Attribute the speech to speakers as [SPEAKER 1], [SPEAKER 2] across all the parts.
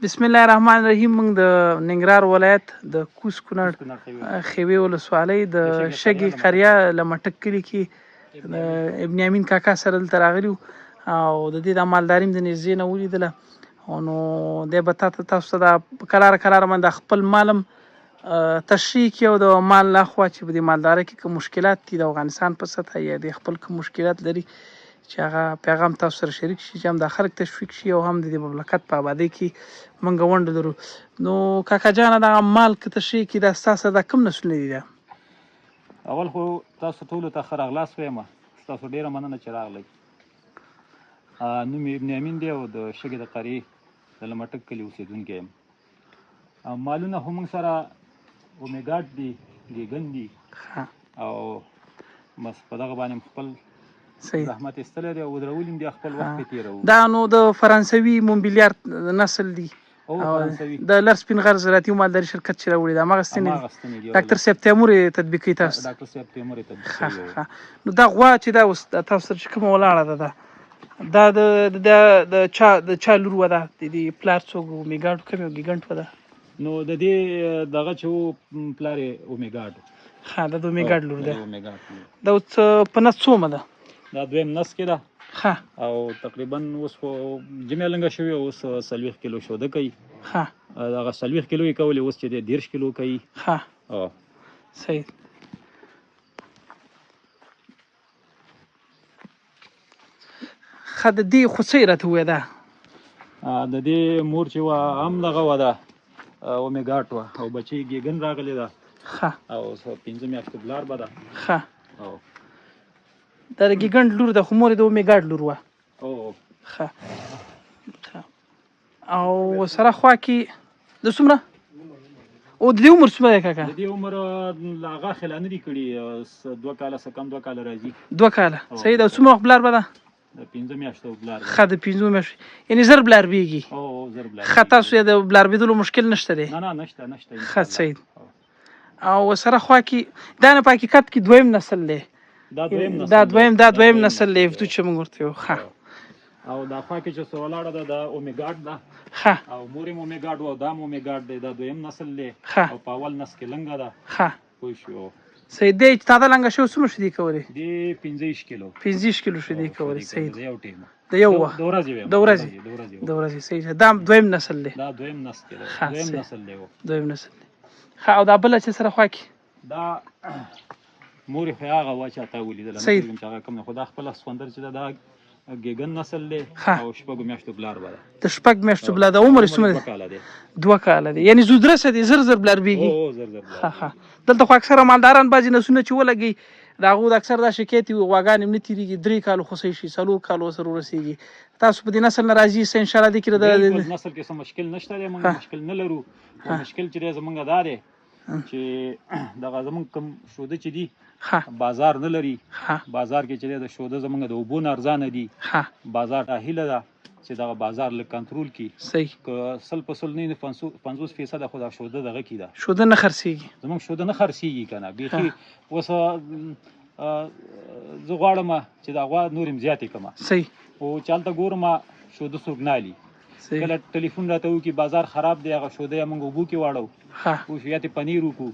[SPEAKER 1] بسم الله الرحمن الرحیم. موږ د ننګرهار ولایت د کوز کونړ خیوې ولسوالۍ د شګې قریه له مټک کلي کې د ابن امین کاکا سره دلته راغلي وو او د دې د مالداري د نږدې نه ولیدله. نو دی به تاسو ته د کلاره باندې خپل مالم تشریح کړي او د مال لخوا چې په دې مالدارۍ کې کوم مشکلات دي د افغانستان په سطحه یا د خپل کوم مشکلات لري چې هغه پیغام تاسو سره شریک شي، چې هم د خلک تشویق شي او هم د دې مملکت په آبادۍ کې موږ ونډه لرو. نو کاکا جانه دغه مال که تشریح کړي دا ستاسو د کوم نسلونه دي؟
[SPEAKER 2] اول خو تاسو ټولو ته ښه راغلاست وایم، ستاسو ډېره مننه چې راغلی. نوم یې ابن امین دی او د شګې د قریې د لمټک کلي اوسېدونکی یم. مالونه خو موږ سره اومیګاډ دي، ګیګن دي او بس په دغه باندې خپل زحمت ایستلی دی او ودرولي دي، خپل وخت پرې تېروو.
[SPEAKER 1] دا نو د فرانسوي مومبلیار نسل دی
[SPEAKER 2] او فرانسوي
[SPEAKER 1] د لر سپین غر زراعتي مالداري شرکت چې راوړي دا هماغسې نه دي؟ ډاکټر صاحب تیمور یې تطبیق کوي تاسو؟
[SPEAKER 2] ډاکټر صاحب تیمور یې تطبیق کوي.
[SPEAKER 1] نو دا غوا چې دا اوس تاسو سره چې کومه ولاړه ده دا د چا لور وه؟ دا د دې پلار څوک و؟ اومیګاډ کوم ګیګنټ وه؟ ده
[SPEAKER 2] نو د دې دغه چې و پلار یې اومیګاډ.
[SPEAKER 1] ښه، دا د اومیګاډ لور ده. دا اوس په نس څومه ده؟
[SPEAKER 2] دا دویم نس کې ده.
[SPEAKER 1] ښه.
[SPEAKER 2] او تقریبا اوس خو جمعه لنګه شوې، اوس 40 کیلو شوده کوي.
[SPEAKER 1] ښه.
[SPEAKER 2] دغه 40 کیلو یې کولې، اوس چې دی 30 کیلو کوي.
[SPEAKER 1] ښه. صحیح. ښه، د دې خوڅۍ راته ووایه. ده
[SPEAKER 2] د دې مور چې وه هم دغه وه، ده اومیګاډ وه او بچی ګیګن راغلی ده.
[SPEAKER 1] ښه.
[SPEAKER 2] او 15 میاشتو بلار به ده.
[SPEAKER 1] ښه. او دا د ګیګنټ لور ده، خو مور یې د اومیګاډ لور وه. ښه. او سره خوا کې د څومره او د دې عمر څومره دی کاکا؟
[SPEAKER 2] د دې عمر له هغه خلا نه دي کړي، 2 کاله څه کم 2 کاله راځي.
[SPEAKER 1] 2 کاله. صحیح ده. څومره وخت بلار به ده؟
[SPEAKER 2] د 15 میاشتو بلار.
[SPEAKER 1] ښه، د 15 میاشتو، یعنې زر بلار بیږي.
[SPEAKER 2] زر بلار.
[SPEAKER 1] ښه، تاسو یې د بلار بیدلو مشکل نشته دی؟
[SPEAKER 2] نه نشته.
[SPEAKER 1] ښه، صحیح. او سره خوا کې دا نه په حقیقت کې دویم نسل دی؟ دا دویم نسل دی چې موږ ورته یو. ښه.
[SPEAKER 2] او دا خوا کې چې څه ولاړه ده دا اومیګاډ ده.
[SPEAKER 1] ښه.
[SPEAKER 2] او مور یې اومیګاډ و او دا هم اومیګاډ دی، دا دویم نسل دی. او په اول نس کې لنګه ده.
[SPEAKER 1] ښه.
[SPEAKER 2] پوه شو.
[SPEAKER 1] صحیح دی. چې تازه لنګه شوی څومره شیدې کولې؟
[SPEAKER 2] دې 15 کیلو.
[SPEAKER 1] 15 کیلو شیدې کولې. صحیح
[SPEAKER 2] د یو ټیم،
[SPEAKER 1] د یو وخت، د ورځې. صحیح ده. دا دویم نسل دی.
[SPEAKER 2] دا دویم نسل دی. دویم نسل دی.
[SPEAKER 1] ښه. او دا بله چې سره خوا کې
[SPEAKER 2] دا مور یې خو هغه وه چې تا ولیدله، چې هغه کوم نه، خو دا خپله سخوندر چې ده دا ګیګن نسل دی او 6 میاشتو بلار به ده.
[SPEAKER 1] د 6 میاشتو بلار. د عمر یې څومره دی؟
[SPEAKER 2] 2 کاله دی.
[SPEAKER 1] 2 کاله دی، یعنې زودرسه دی، زر بلار بیږي.
[SPEAKER 2] زر بلار.
[SPEAKER 1] ښه. دلته خو اکثره مالداران بعضې نسلونه چې ولګي د هغو د اکثر دا شکایت وي غواګانې هم نه تېرېږي، 3 کالو خوسی شي، 4 کالو سره ورسېږي. تاسو په دې نسل نه راضي یاست انشاءالله؟ دې کې
[SPEAKER 2] د نسل کې څه مشکل نشته دی، موږ مشکل نه لرو. مشکل چې دی زموږ دا دی چې دغه زموږ کوم شوده چې دي بازار نه لري. بازار کې چې دی د شوده زموږ د اوبو نه ارزانه دي. بازار ته هیله ده چې دغه بازار لږ کنټرول کړي.
[SPEAKER 1] صحیح.
[SPEAKER 2] که 100% نه 50% خو دا شوده دغه کې ده،
[SPEAKER 1] شوده نه خرڅېږي.
[SPEAKER 2] زموږ شوده نه خرڅېږي که نه بیخي. اوس زه غواړم چې دا غوا نور هم زیاتې کړم.
[SPEAKER 1] صحیح.
[SPEAKER 2] خو چې هلته ګورم شوده څوک نه علي. کله ټلیفون راته وکړي بازار خراب دی، هغه شوده یې موږ اوبو کې واړو، اوس یا ته پنیر وکړو،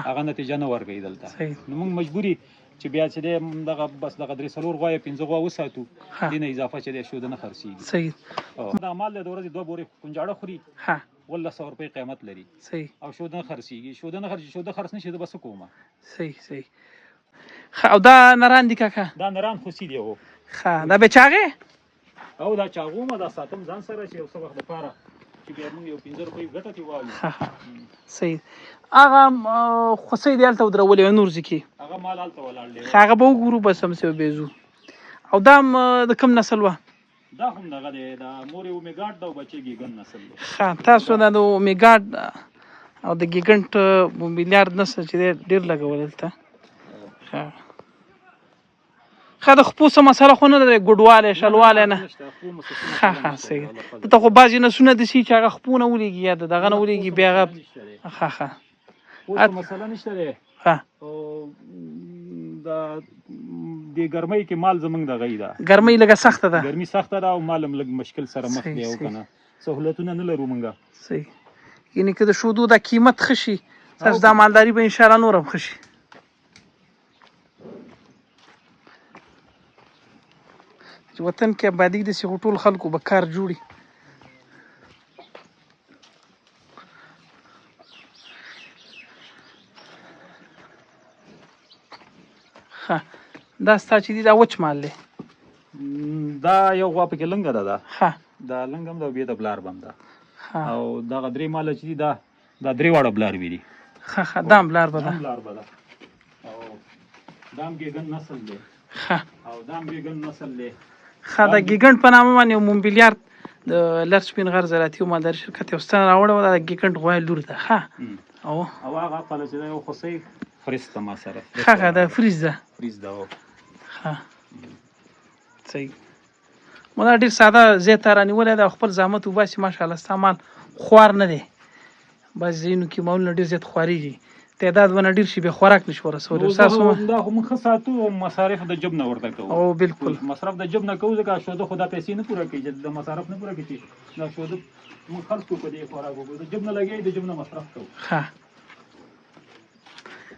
[SPEAKER 2] هغه نتیجه نه ورکوي دلته. نو موږ مجبوري چې بیا چې دی دغه بس دغه 3-4 غوا یا 15 غوا وساتو، دې نه اضافه چې دی شوده نه خرڅېږي.
[SPEAKER 1] صحیح.
[SPEAKER 2] دا مال دی د ورځې 2 بورې کنجاړه خوري، 1,200 روپۍ قیمت لري.
[SPEAKER 1] صحیح. او
[SPEAKER 2] شوده نه خرڅېږي. شوده خرڅ نه شي زه به څه کوم؟
[SPEAKER 1] صحیح. ښه. او دا نران دي کاکا؟
[SPEAKER 2] دا نران خوسي دی.
[SPEAKER 1] ښه. دا بچاغې؟
[SPEAKER 2] او دا چاغومه دا ساتم ځان سره چې یو څه وخت دپاره چې بیا موږ یو 15 روپۍ ګټه ترې والو.
[SPEAKER 1] صحیح. هغه خوسۍ دی هلته ودرولې وه نور ځای کې؟
[SPEAKER 2] هغه مال هلته ولاړ دی.
[SPEAKER 1] هغه به وګورو بس همسې به ځو. او دا هم د کوم نسل وه؟
[SPEAKER 2] دا هم دغه دی، دا مور یې اومیګاډ ده او بچی ګیګن نسل دی.
[SPEAKER 1] ښه. تاسو دا د اومیګاډ او د ګیګنټ مومبلیار نسل چې دی ډېر لګولی دلته. ښه. د خپو څه مسله خو نه ده، ګوډوالی شلوالی نه. ښه. صحیح. دلته خو بعضې نسلونه داسې چې هغه خپو نه ولیږي یا د دغه نه ولیږي بیا هغه. ښه.
[SPEAKER 2] اوس مسله نشته دی. د ګرمۍ کې مال زموږ دغه ده،
[SPEAKER 1] ګرمۍ لږه سخته ده.
[SPEAKER 2] ګرمي سخته ده او مال هم لږ مشکل سره مخ دی او که نه سهولتونه نه لرو مونږ.
[SPEAKER 1] صحیح. یعنې که د شودو دا قیمت ښه شي تاسو دا مالداري به انشاءالله نور هم ښه شي. چې وطن کې آبادي داسې خو ټول خلکو به کار جوړي. ښه دا ستا چې دي دا وچ مال دی.
[SPEAKER 2] دا یو غوا پکې لنګه ده.
[SPEAKER 1] ښه
[SPEAKER 2] دا لنګ هم ده او بیا د بلار به هم ده. او دغه درې ماله چې دي دا درې واړه بلار وي دي.
[SPEAKER 1] ښه ښه دا هم بلار به ده.
[SPEAKER 2] بلار به ده. او دا هم ګیګن نسل دی.
[SPEAKER 1] ښه
[SPEAKER 2] او دا هم ګیګن نسل دی.
[SPEAKER 1] ښه د ګیګنټ په نامه باندې یو مومبیلیارد د لر سپین غر زراعتي او مالداري شرکت یو ستنه راوړې وه. دا د ګیګنټ غوا لور ده. ښه
[SPEAKER 2] او هغه خپله چې ده یو خوسۍ فریز ده ما سره.
[SPEAKER 1] ښه ښه دا فریز ده.
[SPEAKER 2] فریز ده.
[SPEAKER 1] ښه صحیح. ما دا ډېر ساده ځای ته رانیولی ده او خپل زحمت وباسي. ماشاءالله ستا مال خوار نه دی. بعضې ځایونو کې مالونه ډېر زیات خوارېږي. تعداد به نه ډېر شي بیا خوراک نه شي ورسولی.
[SPEAKER 2] دا خو موږ ښه ساتو او مصارف د جب نه ورته کوو.
[SPEAKER 1] او بلکل
[SPEAKER 2] مصرف د جب نه کوو ځکه شوده خو دا پیسې نه پوره کوي. د مصارف نه پوره کوي چې دا شوده موږ خرڅ کوو په دې خوراک وکړو. د جب نه لګوي د جب نه مصرف کوو.
[SPEAKER 1] ښه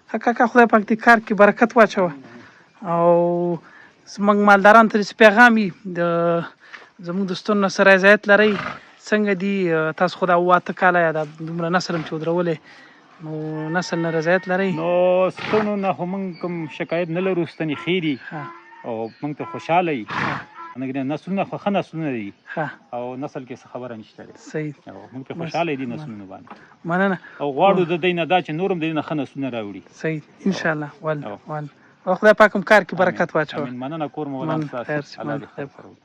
[SPEAKER 1] ښه کاکا خدای پاک دې کار کې برکت واچوه. او زموږ مالدارانو ته داسې پیغام وي د زموږ د ستنو سره رضایت لرئ. څنګه دي تاسو خو دا 8 کاله یا دا دومره نسل هم چې ودرولی نو نسل نه رضایت لرئ؟
[SPEAKER 2] نو ستنو نه خو موږ کوم شکایت نه لرو. ستنې ښې دي او موږ ته خوشحاله یي. نسلونه خو ښه نسلونه دي او نسل کې څه خبره نشته دی.
[SPEAKER 1] صحیح.
[SPEAKER 2] موږ پرې خوشحاله دي نسلونه باندې.
[SPEAKER 1] مننه.
[SPEAKER 2] او غواړو د دوی نه دا چې نور هم د دوی نه ښه نسلونه راوړي.
[SPEAKER 1] صحیح انشاءالله. ول خدای پاک هم کار کې برکت واچوه.
[SPEAKER 2] مننه. کور مو ولان ستاسو. الله دې خیر سره وکړي.